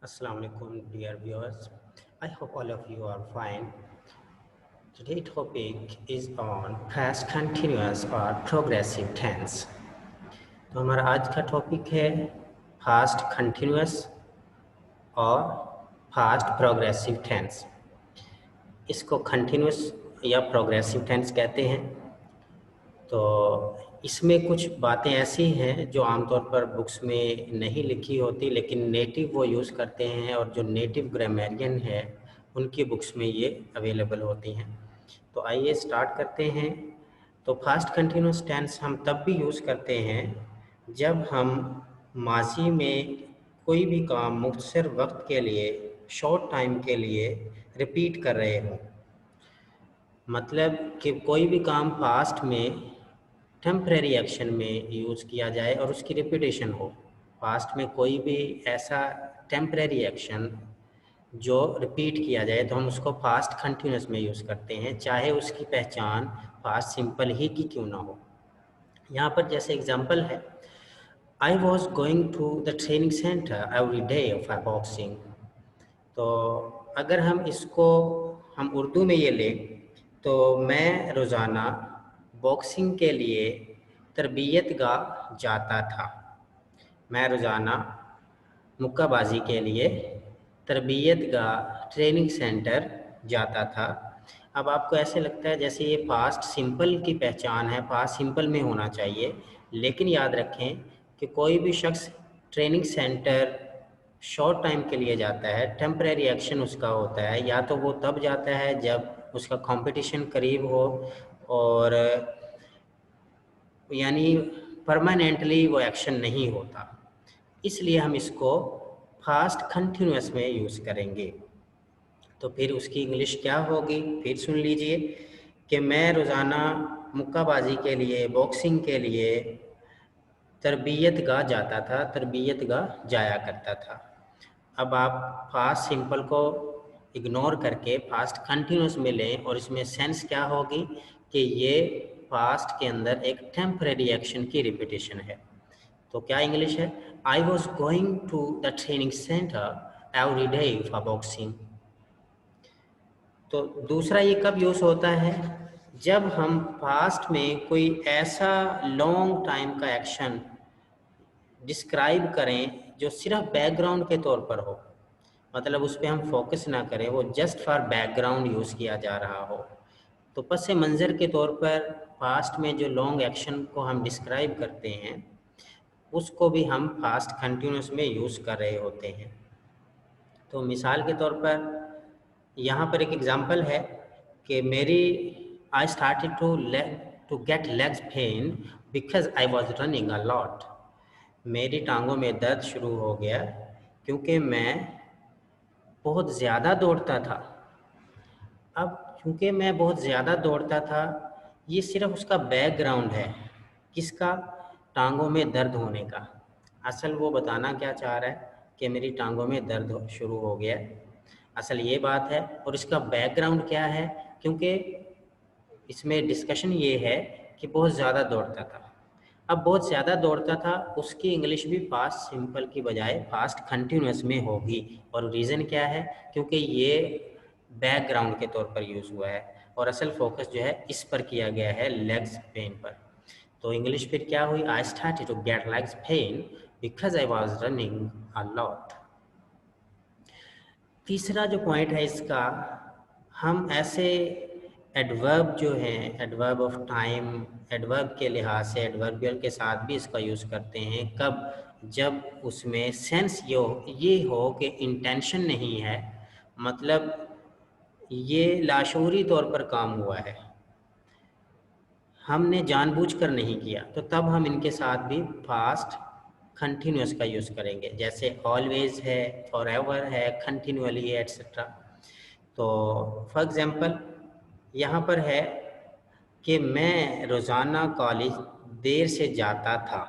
Assalamu alaikum dear viewers. I hope all of you are fine. Today's topic is on past continuous or progressive tense. तो हमारा आज का topic है past continuous और past progressive tense. इसको continuous या progressive tense कहते हैं। तो इसमें कुछ बातें ऐसी हैं जो आमतौर पर बुक्स में नहीं लिखी होती, लेकिन नेटिव वो यूज़ करते हैं और जो नेटिव ग्रामेरियन है उनकी बुक्स में ये अवेलेबल होती हैं। तो आइए स्टार्ट करते हैं। तो फास्ट कंटिन्यूस टेंस हम तब भी यूज़ करते हैं जब हम माजी में कोई भी काम मुख्तसर वक्त के लिए, शॉर्ट टाइम के लिए रिपीट कर रहे हों। मतलब कि कोई भी काम पास्ट में टेम्परेरी एक्शन में यूज़ किया जाए और उसकी रिपीटेशन हो। पास्ट में कोई भी ऐसा टेम्परेरी एक्शन जो रिपीट किया जाए तो हम उसको पास्ट कंटिन्यूस में यूज़ करते हैं, चाहे उसकी पहचान पास्ट सिंपल ही की क्यों ना हो। यहाँ पर जैसे एग्जांपल है, I was going to the training centre every day for boxing. तो अगर हम इसको हम उर्दू में ये लें तो मैं रोज़ाना बॉक्सिंग के लिए तरबियतगाह जाता था। मैं रोज़ाना मुक्काबाजी के लिए तरबियतगाह ट्रेनिंग सेंटर जाता था। अब आपको ऐसे लगता है जैसे ये पास्ट सिंपल की पहचान है, पास्ट सिंपल में होना चाहिए, लेकिन याद रखें कि कोई भी शख्स ट्रेनिंग सेंटर शॉर्ट टाइम के लिए जाता है, टेम्परेरी एक्शन उसका होता है, या तो वो तब जाता है जब उसका कंपटीशन करीब हो और यानी परमानेंटली वो एक्शन नहीं होता, इसलिए हम इसको फास्ट कंटिन्यूस में यूज़ करेंगे। तो फिर उसकी इंग्लिश क्या होगी, फिर सुन लीजिए कि मैं रोज़ाना मुक्काबाजी के लिए, बॉक्सिंग के लिए तरबियतगाह जाता था, तरबियतगाह जाया करता था। अब आप फास्ट सिंपल को इग्नोर करके फास्ट कंटिन्यूस में लें और इसमें सेंस क्या होगी कि ये पास्ट के अंदर एक टेम्परेरी एक्शन की रिपीटेशन है। तो क्या इंग्लिश है, I was going to the training centre every day for boxing. तो दूसरा ये कब यूज़ होता है, जब हम पास्ट में कोई ऐसा लॉन्ग टाइम का एक्शन डिस्क्राइब करें जो सिर्फ बैकग्राउंड के तौर पर हो, मतलब उस पर हम फोकस ना करें, वो जस्ट फॉर बैकग्राउंड यूज़ किया जा रहा हो। तो पस मंज़र के तौर पर पास्ट में जो लॉन्ग एक्शन को हम डिस्क्राइब करते हैं उसको भी हम फास्ट कंटिन्यूस में यूज़ कर रहे होते हैं। तो मिसाल के तौर पर यहाँ पर एक एग्ज़ाम्पल है कि मेरी I started to get legs pain because I was running a lot. मेरी टांगों में दर्द शुरू हो गया क्योंकि मैं बहुत ज़्यादा दौड़ता था। अब क्योंकि मैं बहुत ज़्यादा दौड़ता था, ये सिर्फ उसका बैकग्राउंड है, किसका, टांगों में दर्द होने का। असल वो बताना क्या चाह रहा है कि मेरी टांगों में दर्द शुरू हो गया, असल ये बात है। और इसका बैकग्राउंड क्या है, क्योंकि इसमें डिस्कशन ये है कि बहुत ज़्यादा दौड़ता था। अब बहुत ज़्यादा दौड़ता था, उसकी इंग्लिश भी पास्ट सिंपल की बजाय पास्ट कंटिन्यूस में होगी। और रीज़न क्या है, क्योंकि ये बैकग्राउंड के तौर पर यूज़ हुआ है और असल फोकस जो है इस पर किया गया है, लेग्स पेन पर। तो इंग्लिश फिर क्या हुई, I started to get legs pain because I was running a lot. तीसरा जो पॉइंट है इसका, हम ऐसे एडवर्ब जो हैं, एडवर्ब ऑफ टाइम, एडवर्ब के लिहाज से एडवर्बियल के साथ भी इसका यूज़ करते हैं। कब, जब उसमें सेंस ये हो कि इंटेंशन नहीं है, मतलब ये लाशऊरी तौर पर काम हुआ है, हमने जानबूझकर नहीं किया, तो तब हम इनके साथ भी फास्ट कंटिन्यूस का यूज़ करेंगे। जैसे ऑलवेज है, फॉरएवर है, कंटिन्यूअली है, एट्सेट्रा। तो फॉर एग्ज़ाम्पल यहाँ पर है कि मैं रोज़ाना कॉलेज देर से जाता था।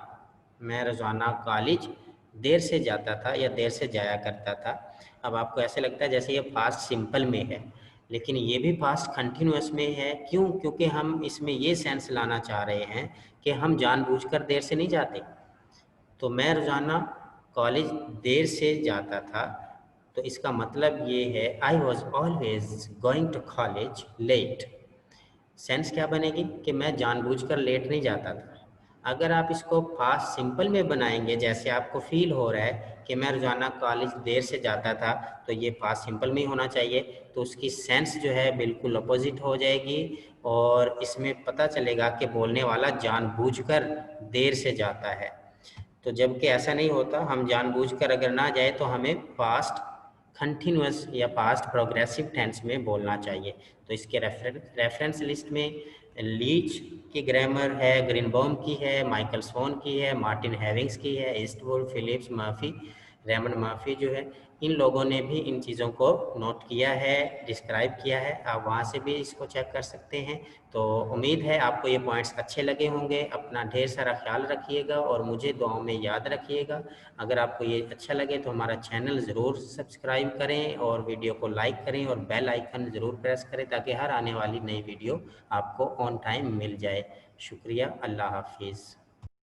मैं रोज़ाना कॉलेज देर से जाता था या देर से जाया करता था। अब आपको ऐसे लगता है जैसे ये फास्ट सिंपल में है, लेकिन ये भी फास्ट कंटिन्यूअस में है। क्यों, क्योंकि हम इसमें ये सेंस लाना चाह रहे हैं कि हम जानबूझकर देर से नहीं जाते। तो मैं रोज़ाना कॉलेज देर से जाता था, तो इसका मतलब ये है I was always going to college late. Sense क्या बनेगी कि मैं जानबूझकर लेट नहीं जाता था। अगर आप इसको पास्ट सिंपल में बनाएंगे, जैसे आपको फील हो रहा है कि मैं रोजाना कॉलेज देर से जाता था, तो ये पास्ट सिंपल में ही होना चाहिए। तो उसकी सेंस जो है बिल्कुल अपोजिट हो जाएगी और इसमें पता चलेगा कि बोलने वाला जानबूझकर देर से जाता है। तो जबकि ऐसा नहीं होता, हम जानबूझकर अगर ना जाए तो हमें पास्ट कंटिन्यूअस या पास्ट प्रोग्रेसिव टेंस में बोलना चाहिए। तो इसके रेफरेंस लिस्ट में लीच की ग्रामर है, ग्रीनबॉम की है, माइकल सोन की है, मार्टिन हेविंग्स की है, Eastwood, Phillips, Murphy, Raymond Murphy जो है, इन लोगों ने भी इन चीज़ों को नोट किया है, डिस्क्राइब किया है। आप वहाँ से भी इसको चेक कर सकते हैं। तो उम्मीद है आपको ये पॉइंट्स अच्छे लगे होंगे। अपना ढेर सारा ख्याल रखिएगा और मुझे दुआओं में याद रखिएगा। अगर आपको ये अच्छा लगे तो हमारा चैनल ज़रूर सब्सक्राइब करें और वीडियो को लाइक करें और बेल आइकन ज़रूर प्रेस करें ताकि हर आने वाली नई वीडियो आपको ऑन टाइम मिल जाए। शुक्रिया। अल्लाह हाफिज़।